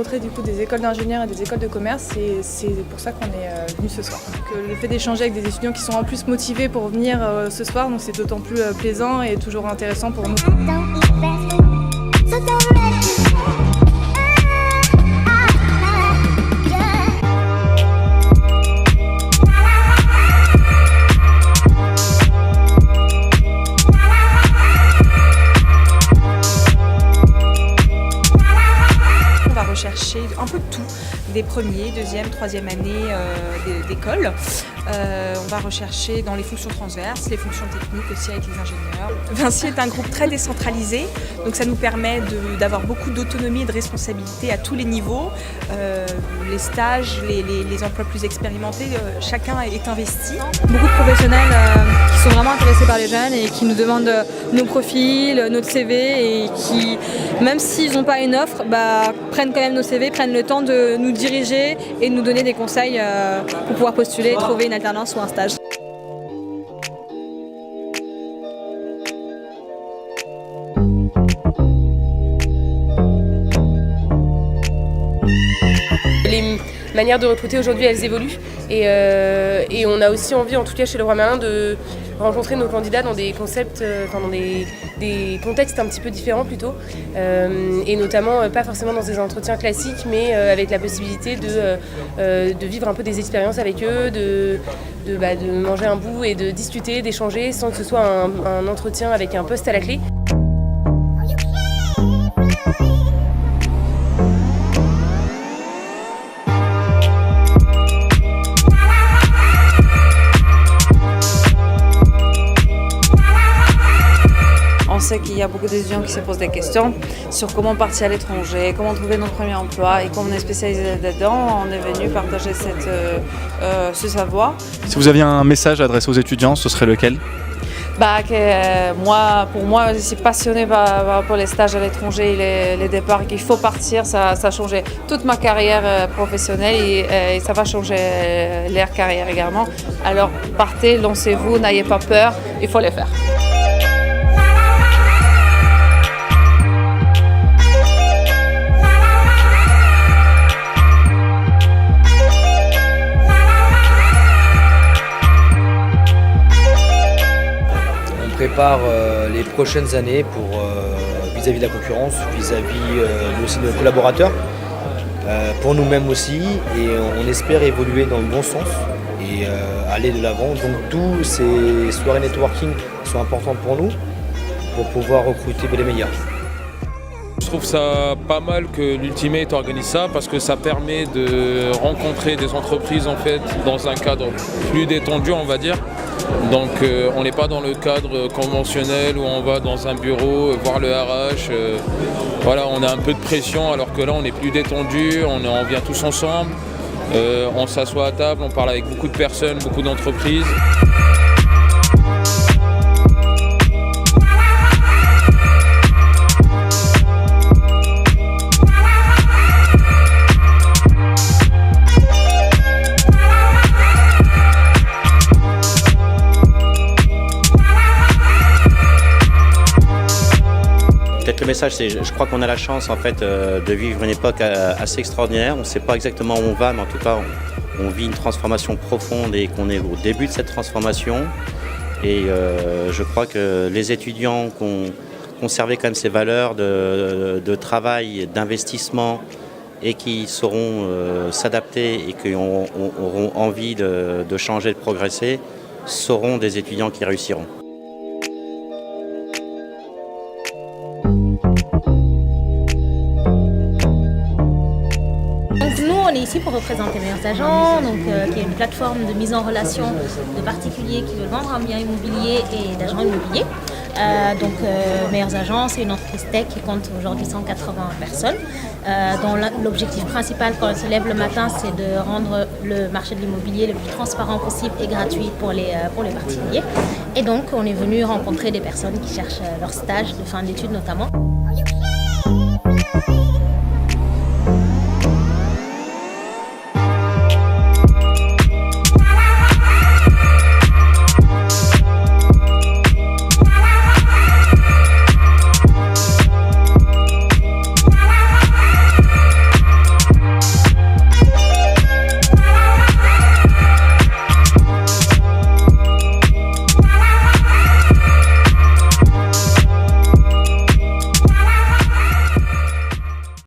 rencontrer du coup des écoles d'ingénieurs et des écoles de commerce et c'est pour ça qu'on est venu ce soir. Donc, le fait d'échanger avec des étudiants qui sont en plus motivés pour venir ce soir, donc c'est d'autant plus plaisant et toujours intéressant pour nous. Rechercher un peu de tout, des premiers, deuxième, troisième année d'école. On va rechercher dans les fonctions transverses, les fonctions techniques aussi avec les ingénieurs. Vinci est un groupe très décentralisé, donc ça nous permet d'avoir beaucoup d'autonomie et de responsabilité à tous les niveaux. Les stages, les emplois plus expérimentés, chacun est investi. Beaucoup de professionnels qui sont vraiment intéressés par les jeunes et qui nous demandent nos profils, notre CV et qui, même s'ils n'ont pas une offre, prennent quand même nos CV, prennent le temps de nous diriger et de nous donner des conseils pour pouvoir postuler, trouver une alternance ou un stage. Les manières de recruter aujourd'hui, elles évoluent et on a aussi envie, en tout cas chez Leroy Merlin, de rencontrer nos candidats dans des concepts, dans des contextes un petit peu différents plutôt, et notamment pas forcément dans des entretiens classiques, mais avec la possibilité de vivre un peu des expériences avec eux, de manger un bout et de discuter, d'échanger, sans que ce soit un entretien avec un poste à la clé. On sait qu'il y a beaucoup d'étudiants qui se posent des questions sur comment partir à l'étranger, comment trouver notre premier emploi et comme on est spécialisé là-dedans, on est venu partager ce savoir. Si vous aviez un message à adresser aux étudiants, ce serait lequel ? Pour moi, je suis passionnée par les stages à l'étranger et les départs, qu'il faut partir, ça a changé toute ma carrière professionnelle et ça va changer leur carrière également. Alors partez, lancez-vous, n'ayez pas peur, il faut les faire. On prépare les prochaines années vis-à-vis de la concurrence, vis-à-vis aussi de nos collaborateurs, pour nous-mêmes aussi, et on espère évoluer dans le bon sens et aller de l'avant. Donc d'où ces soirées networking sont importantes pour nous, pour pouvoir recruter les meilleurs. Je trouve ça pas mal que l'Ultimate organise ça parce que ça permet de rencontrer des entreprises en fait dans un cadre plus détendu, on va dire. Donc on n'est pas dans le cadre conventionnel où on va dans un bureau voir le RH. Voilà, on a un peu de pression alors que là on est plus détendu, on vient tous ensemble, on s'assoit à table, on parle avec beaucoup de personnes, beaucoup d'entreprises. Le message, c'est je crois qu'on a la chance en fait de vivre une époque assez extraordinaire. On ne sait pas exactement où on va, mais en tout cas on vit une transformation profonde et qu'on est au début de cette transformation. Et je crois que les étudiants qui ont conservé quand même ces valeurs de travail, d'investissement et qui sauront s'adapter et qui auront envie de changer, de progresser, seront des étudiants qui réussiront. On est ici pour représenter Meilleurs Agents, qui est une plateforme de mise en relation de particuliers qui veulent vendre un bien immobilier et d'agents immobiliers. Meilleurs Agents, c'est une entreprise tech qui compte aujourd'hui 180 personnes, dont l'objectif principal quand on se lève le matin, c'est de rendre le marché de l'immobilier le plus transparent possible et gratuit pour les particuliers. Et donc, on est venu rencontrer des personnes qui cherchent leur stage de fin d'études notamment.